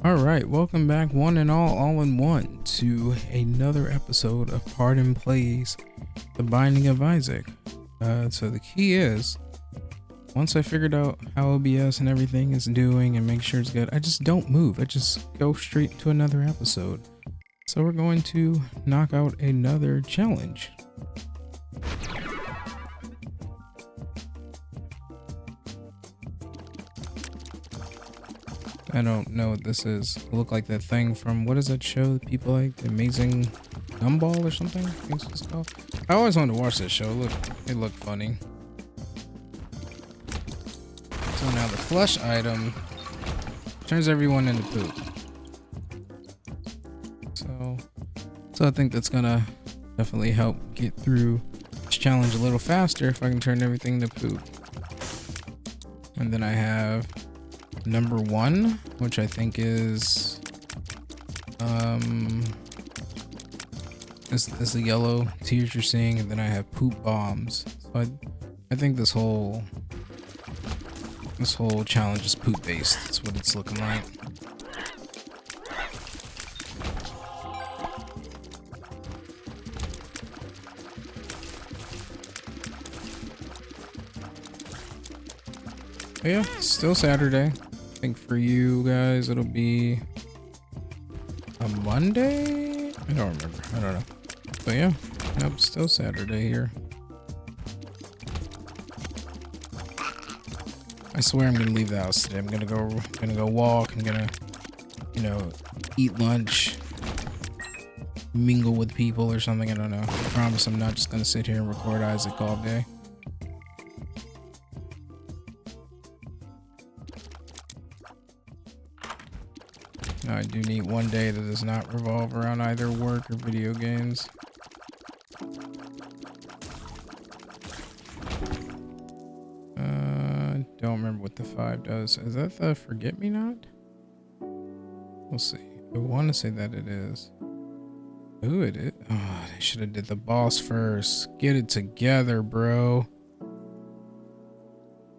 All right, welcome back, one and all in one, to another episode of Pardon Plays The Binding of Isaac. So the key is, once I figured out how OBS and everything is doing and make sure it's good, I just don't move. I just go straight to another episode. So we're going to knock out another challenge. I don't know what this is. It look like that thing from, what is that show that people like? The Amazing Gumball or something? I think it's called. I always wanted to watch this show. It looked funny. So now the flush item turns everyone into poop. So I think that's gonna definitely help get through this challenge a little faster if I can turn everything to poop. And then I have number 1, which I think is is the yellow tears you're seeing, and then I have poop bombs. So I think this whole challenge is poop based. That's what it's looking like. But yeah, still Saturday. I think for you guys it'll be a Monday? I don't remember. I don't know. But yeah, nope, still Saturday here. I swear I'm gonna leave the house today. I'm gonna go walk. I'm gonna, eat lunch, mingle with people or something. I don't know. I promise I'm not just gonna sit here and record Isaac all day. I do need one day that does not revolve around either work or video games. Don't remember what the 5 does. Is that the Forget Me Not? We'll see. I want to say that it is. Ooh, it is. Oh, they should have did the boss first. Get it together, bro.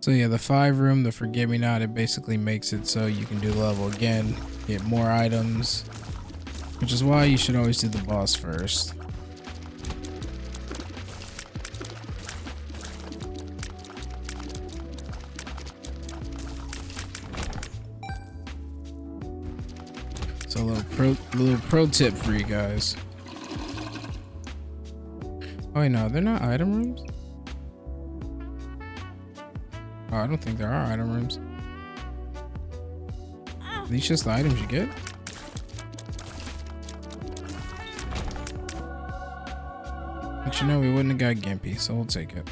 So yeah, the 5 room, the Forget Me Not, it basically makes it so you can do the level again, get more items, which is why you should always do the boss first. So a little pro tip for you guys. Oh wait, no, they're not item rooms? Oh, I don't think there are item rooms. Are these just the items you get? But we wouldn't have got Gimpy, so we'll take it.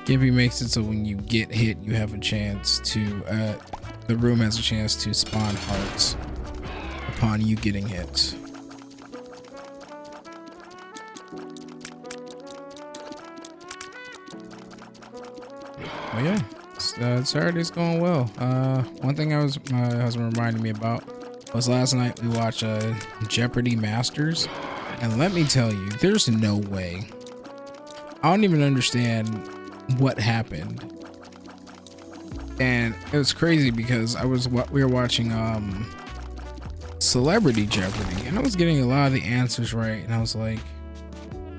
Gimpy makes it so when you get hit, you have a chance to, the room has a chance to spawn hearts upon you getting hit. Oh yeah, Saturday's going well. One thing my husband reminded me about was last night we watched Jeopardy Masters, and let me tell you, there's no way. I don't even understand what happened, and it was crazy because we were watching Celebrity Jeopardy, and I was getting a lot of the answers right, and I was like,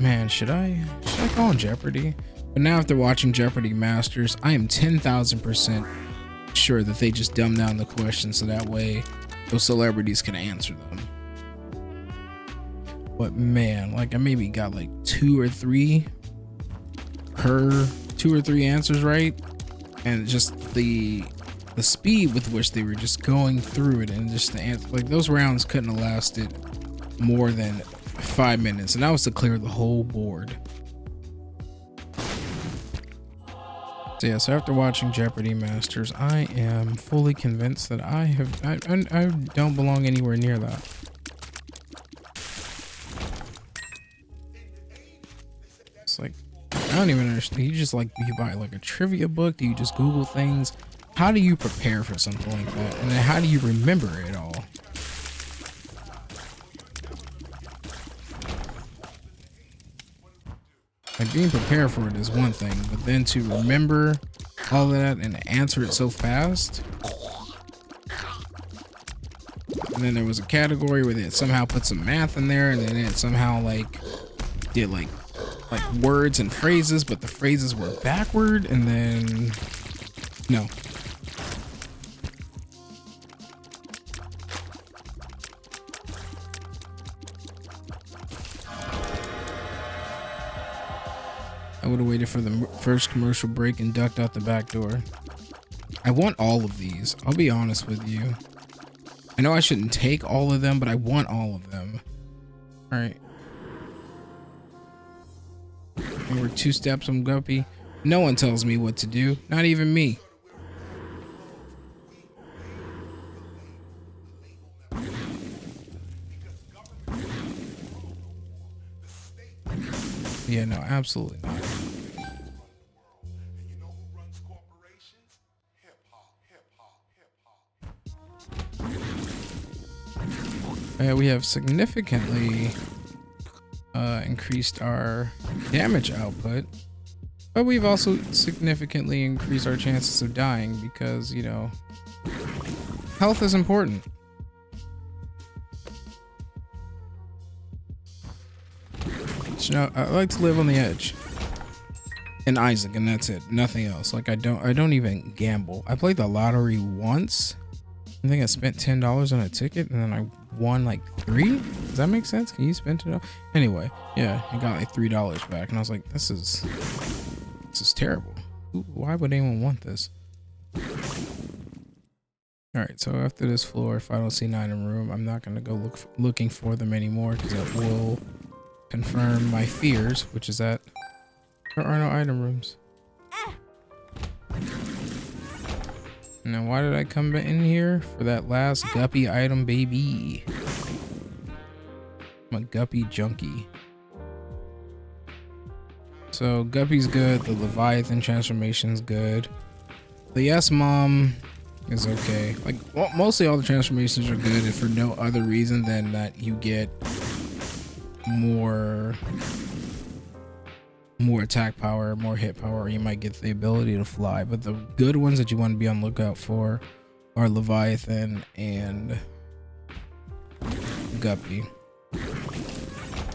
man, should I go on Jeopardy? But now after watching Jeopardy Masters, I am 10,000% sure that they just dumb down the questions so that way those celebrities can answer them. But man, like I maybe got like 2 or 3 answers right, and just the speed with which they were just going through it, and just the answer, like those rounds couldn't have lasted more than 5 minutes, and that was to clear the whole board. So yeah, so after watching Jeopardy Masters, I am fully convinced that I don't belong anywhere near that. It's like, I don't even understand. You just like, you buy like a trivia book? Do you just Google things? How do you prepare for something like that? And then how do you remember it all? Like, being prepared for it is one thing, but then to remember all of that and answer it so fast, And then there was a category where they somehow put some math in there, and then it somehow like did like words and phrases, but the phrases were backward, and then no. I would have waited for the first commercial break and ducked out the back door. I want all of these. I'll be honest with you. I know I shouldn't take all of them, but I want all of them. All right. And we're 2 steps from Guppy. No one tells me what to do. Not even me. Yeah, no, absolutely not. We have significantly increased our damage output, but we've also significantly increased our chances of dying because, you know, health is important. So, you know, I like to live on the edge. And Isaac, and that's it. Nothing else. Like I don't even gamble. I played the lottery once. I think I spent $10 on a ticket and then I won like 3. Does that make sense? Can you spend it? Anyway, yeah, I got like $3 back, and I was like, this is terrible. Why would anyone want this? All right, so after this floor, if I don't see 9 in the room, I'm not gonna go looking for them anymore because that will confirm my fears, which is that there are no item rooms. Now, why did I come in here? For that last Guppy item, baby. I'm a Guppy junkie. So, Guppy's good. The Leviathan transformation's good. The Yes Mom is okay. Like, well, mostly all the transformations are good, if for no other reason than that you get more attack power, more hit power, or you might get the ability to fly. But the good ones that you want to be on the lookout for are Leviathan and Guppy.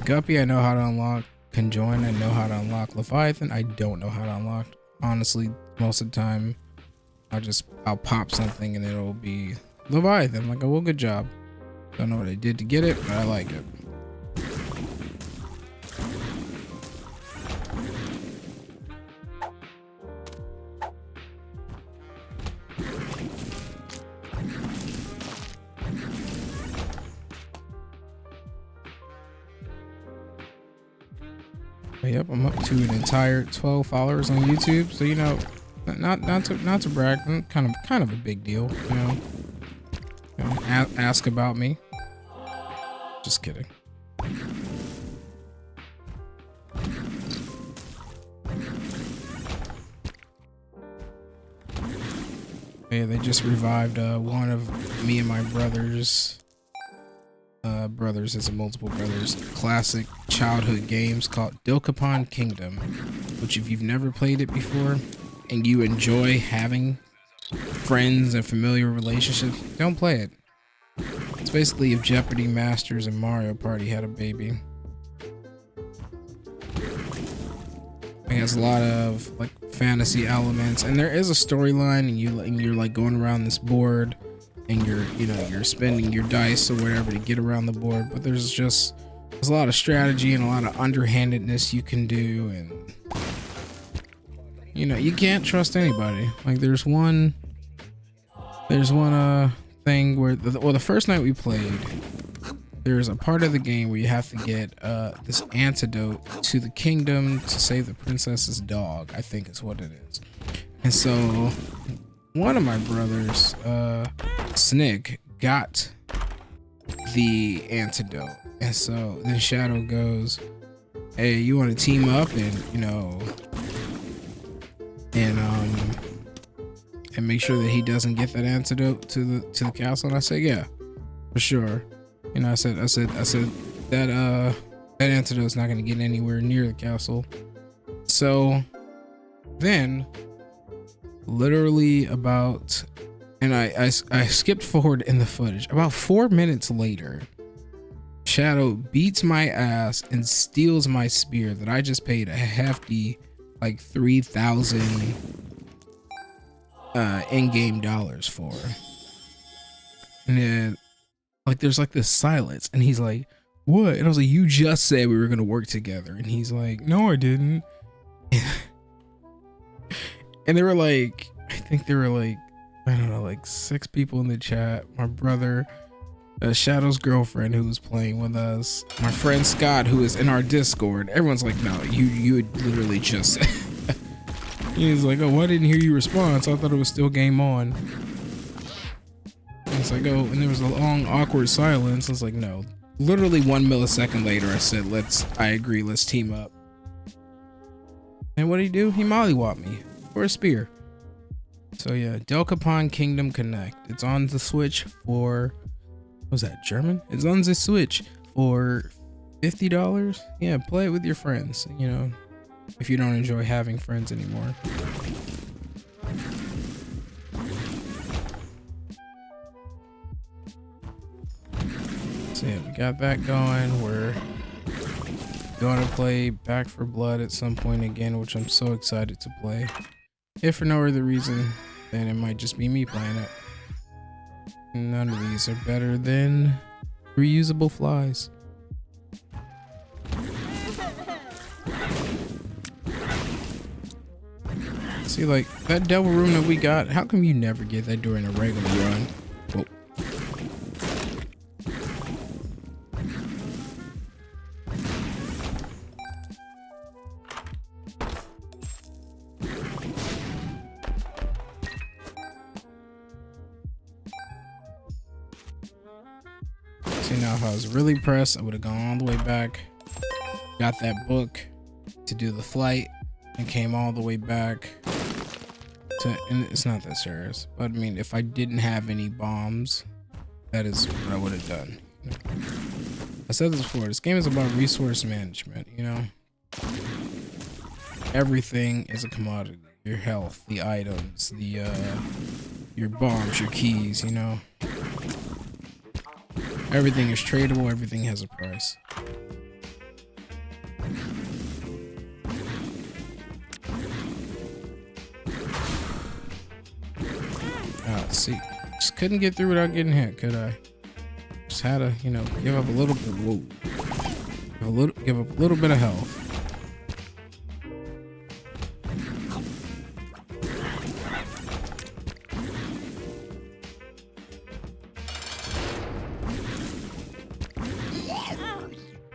Guppy I know how to unlock. Conjoin I know how to unlock. Leviathan I don't know how to unlock. Honestly, most of the time I'll pop something and it'll be Leviathan. Like, oh well, good job. Don't know what I did to get it, but I like it. Yep, I'm up to an entire 12 followers on YouTube. So, you know, not to brag, kind of a big deal, you know. Ask about me. Just kidding. Yeah, they just revived one of me and my brothers. Brothers is a multiple brothers classic childhood games called Dokapon Kingdom, which if you've never played it before and you enjoy having friends and familiar relationships, don't play it. It's basically if Jeopardy Masters and Mario Party had a baby. It has a lot of like fantasy elements, and there is a storyline, and you're like going around this board, and you're spending your dice or whatever to get around the board. But there's a lot of strategy and a lot of underhandedness you can do, and you know you can't trust anybody. Like there's one thing where the first night we played, there's a part of the game where you have to get this antidote to the kingdom to save the princess's dog, I think is what it is. And so one of my brothers, Snick, got the antidote. And so then Shadow goes, hey, you want to team up and, you know, and make sure that he doesn't get that antidote to the castle? And I said, yeah, for sure. You know, I said that antidote's not gonna get anywhere near the castle. So then, literally about And I skipped forward in the footage. About 4 minutes later, Shadow beats my ass and steals my spear that I just paid a hefty like 3,000 in-game dollars for. And then like there's like this silence and he's like, what? And I was like, you just said we were gonna work together. And he's like, no, I didn't. And they were like, I think there were like, I don't know, like 6 people in the chat. My brother, Shadow's girlfriend who was playing with us, my friend Scott who is in our Discord. Everyone's like, no, you had literally just said. He's like, oh, well, I didn't hear you respond, so I thought it was still game on. And it's like, oh, and there was a long awkward silence. I was like, no. Literally 1 millisecond later, I said, I agree, let's team up. And what did he do? He mollywopped me for a spear. So yeah, Delcapon Kingdom Connect. It's on the Switch for, what was that, German? It's on the Switch for $50. Yeah, play it with your friends, you know, if you don't enjoy having friends anymore. So yeah, we got that going. We're going to play Back 4 Blood at some point again, which I'm so excited to play. If for no other reason, then it might just be me playing it. None of these are better than reusable flies. See, like, that devil room that we got, how come you never get that during a regular run? Whoa. See, now if I was really pressed, I would have gone all the way back, got that book to do the flight, and came all the way back to, and it's not that serious, but I mean, if I didn't have any bombs, that is what I would have done. You know? I said this before, this game is about resource management, you know? Everything is a commodity. Your health, the items, the your bombs, your keys, you know? Everything is tradable, everything has a price. Let's see. Just couldn't get through without getting hit, could I? Just had to, you know, give up a little bit. Whoa. Give up a little bit of health.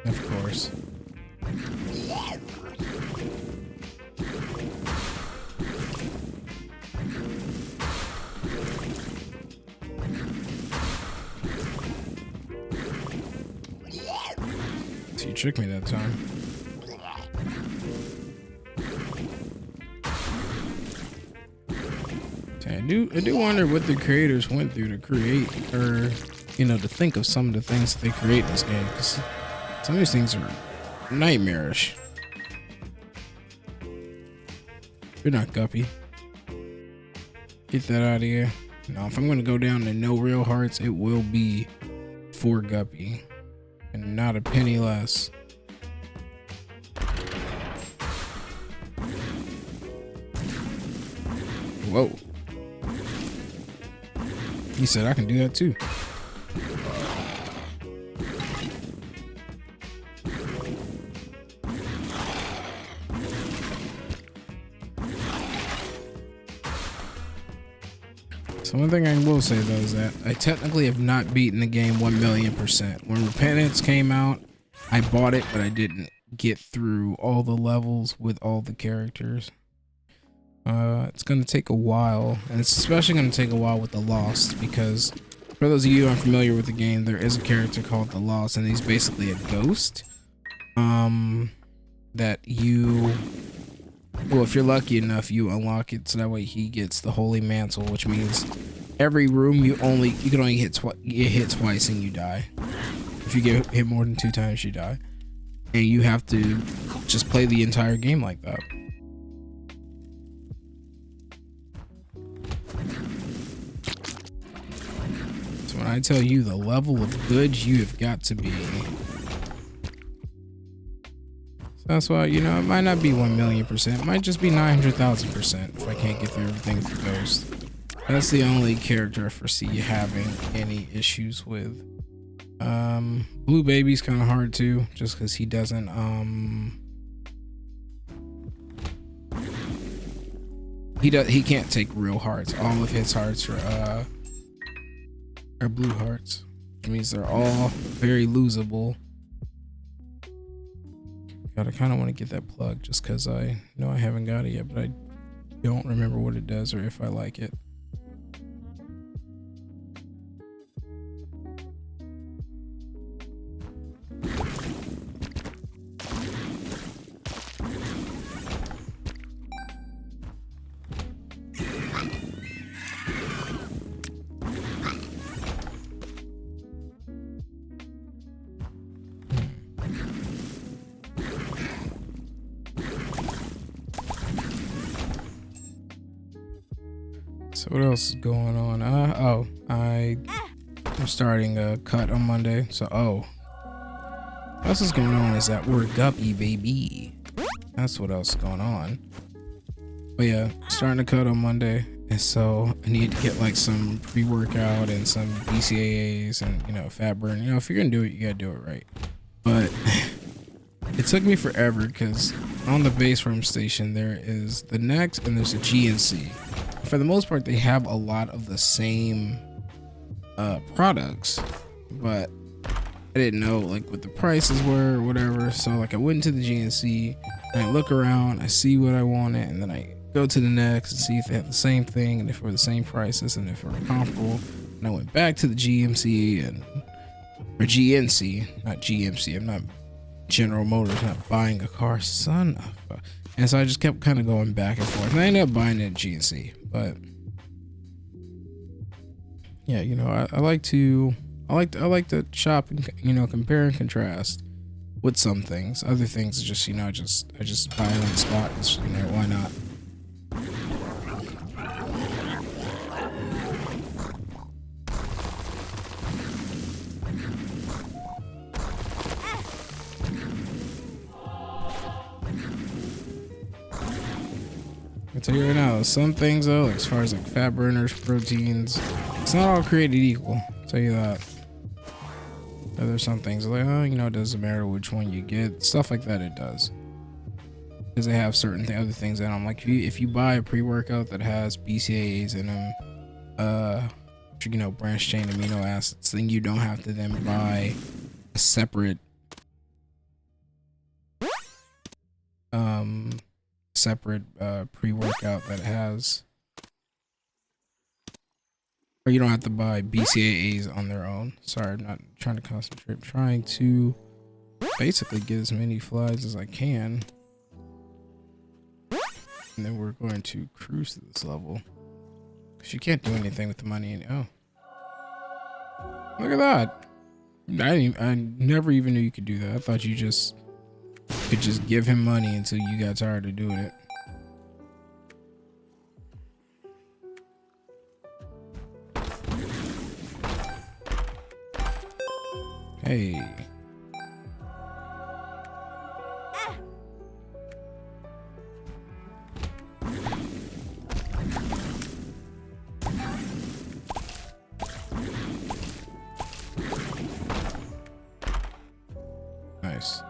Of course. So you tricked me that time. I do wonder what the creators went through to create, or, you know, to think of some of the things that they create in this game, because some of these things are nightmarish. You're not Guppy. Get that out of here. Now, if I'm going to go down to no real hearts, it will be for Guppy, and not a penny less. Whoa. He said I can do that too. So one thing I will say though is that I technically have not beaten the game 1,000,000%. When Repentance came out, I bought it, but I didn't get through all the levels with all the characters. It's going to take a while, and it's especially going to take a while with the Lost, because for those of you unfamiliar with the game, there is a character called the Lost, and he's basically a ghost. That you, well, if you're lucky enough, you unlock it so that way he gets the Holy Mantle, which means every room you can only get hit twice and you die. If you get hit more than 2 times, you die, and you have to just play the entire game like that. when I tell you the level of good you have got to be. So that's why, you know, it might not be 1,000,000%. It might just be 900,000% if I can't get through everything with the Ghost. That's the only character I foresee having any issues with. Blue Baby's kind of hard too, just because he doesn't, he can't take real hearts. All of his hearts are blue hearts, which means they're all very losable. God, I kind of want to get that plug just because I know I haven't got it yet, but I don't remember what it does or if I like it. So what else is going on? I'm starting a cut on Monday. So what else is going on is that we're guppy, baby. That's what else is going on. But yeah, starting to cut on Monday, and so I need to get like some pre-workout and some BCAAs and, you know, fat burn. You know, if you're gonna do it, you gotta do it right. But it took me forever because on the base room station there is the Next and there's a GNC. For the most part, they have a lot of the same products, but I didn't know like what the prices were or whatever. So like I went into the GNC and I look around, I see what I wanted, and then I go to the Next and see if they have the same thing and if we're the same prices and if we're comparable. And I went back to the GMC or GNC, not GMC. I'm not General Motors, not buying a car, son of a. And so I just kept kind of going back and forth. And I ended up buying it at GNC. But yeah, you know, I like to shop and, you know, compare and contrast with some things. Other things just, you know, I just buy it on the spot. Just, you know, why not? I tell you right now, some things though, like as far as like fat burners, proteins, it's not all created equal. I'll tell you that. There's some things like, oh, you know, it doesn't matter which one you get, stuff like that. It does, because they have certain other things in them. Like if you buy a pre-workout that has BCAAs in them, you know, branched chain amino acids, then you don't have to then buy a separate pre-workout that has, or you don't have to buy BCAAs on their own. Sorry, I'm not trying to concentrate. I'm trying to basically get as many flies as I can, and then we're going to cruise to this level because you can't do anything with the money. Oh, look at that! I never even knew you could do that. I thought you could just give him money until you got tired of doing it. Hey. Nice.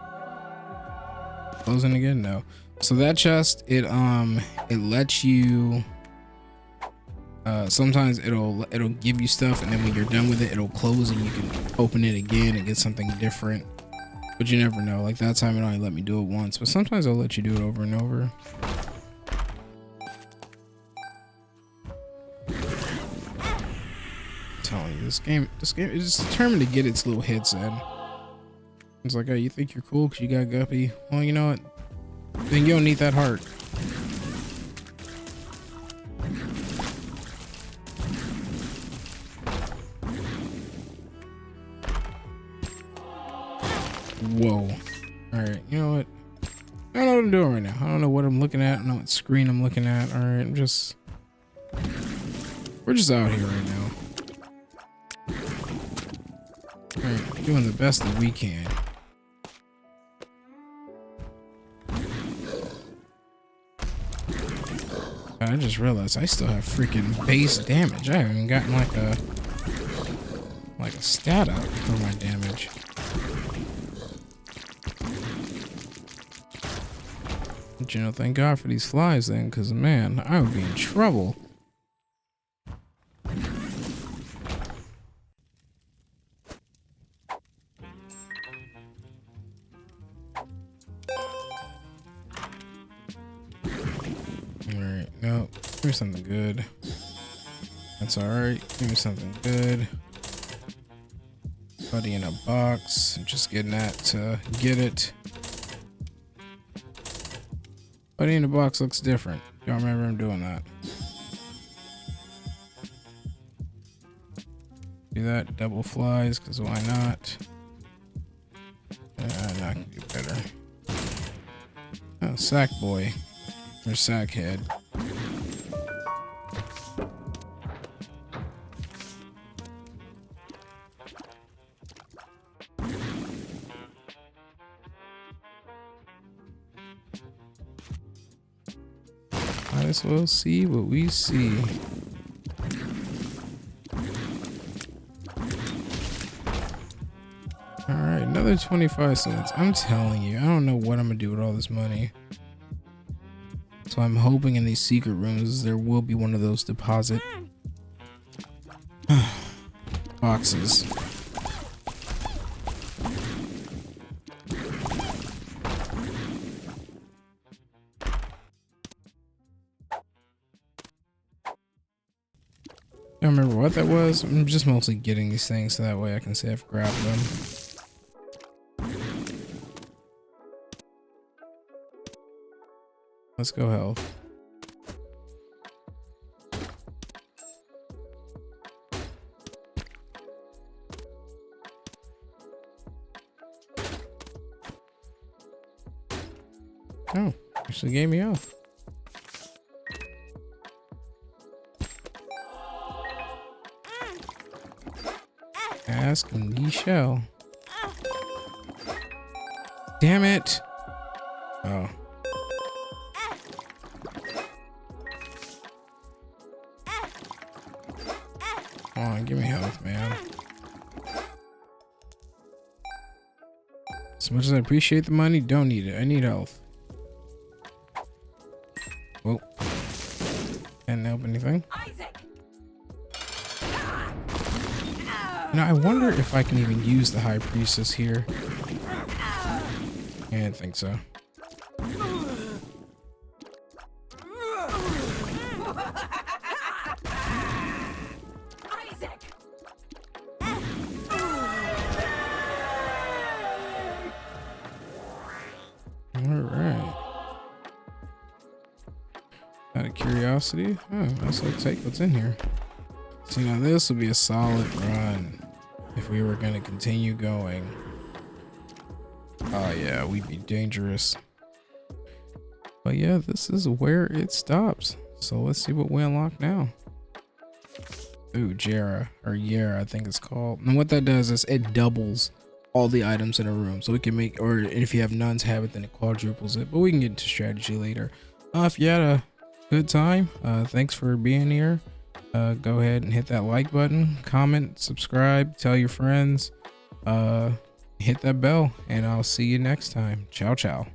Closing again? No. So that chest, it lets you, sometimes it'll give you stuff, and then when you're done with it, it'll close and you can open it again and get something different. But you never know. Like that time it only let me do it once, but sometimes I'll let you do it over and over. I'm telling you, this game is determined to get its little hits in. It's like, oh, you think you're cool because you got Guppy? Well, you know what? Then you don't need that heart. Whoa. Alright, you know what? I don't know what I'm doing right now. I don't know what I'm looking at. I don't know what screen I'm looking at. Alright, we're just out here right now. We're doing the best that we can. I just realized I still have freaking base damage. I haven't even gotten like a stat up for my damage. But you know, thank God for these flies then, because man, I would be in trouble. Alright, no, give me something good. That's alright, give me something good. Buddy in a box, just getting that to get it. Buddy in a box looks different. Y'all remember him doing that? Do that, double flies, because why not? I can do better. Oh, sack boy. Or sack head. Might as well see what we see. Alright, another 25 cents. I'm telling you, I don't know what I'm gonna do with all this money. So I'm hoping in these secret rooms there will be one of those deposit boxes. I don't remember what that was. I'm just mostly getting these things so that way I can say I've grabbed them. Let's go health. Oh, actually gave me health. Ask and ye shall. Damn it. Oh. Come on, give me health, man. As much as I appreciate the money, don't need it. I need health. Whoa. Can't help anything. Now, I wonder if I can even use the High Priestess here. Yeah, I didn't think so. Alright. Out of curiosity, let's take what's in here. So now this will be a solid run if we were going to continue going. Oh yeah, we'd be dangerous. But yeah, this is where it stops. So let's see what we unlock now. Ooh, Jera, or Yera, I think it's called. And what that does is it doubles all the items in a room. So we can make, or if you have nuns have it, then it quadruples it. But we can get into strategy later. If you had a good time, thanks for being here. Go ahead and hit that like button, comment, subscribe, tell your friends, hit that bell, and I'll see you next time. Ciao, ciao.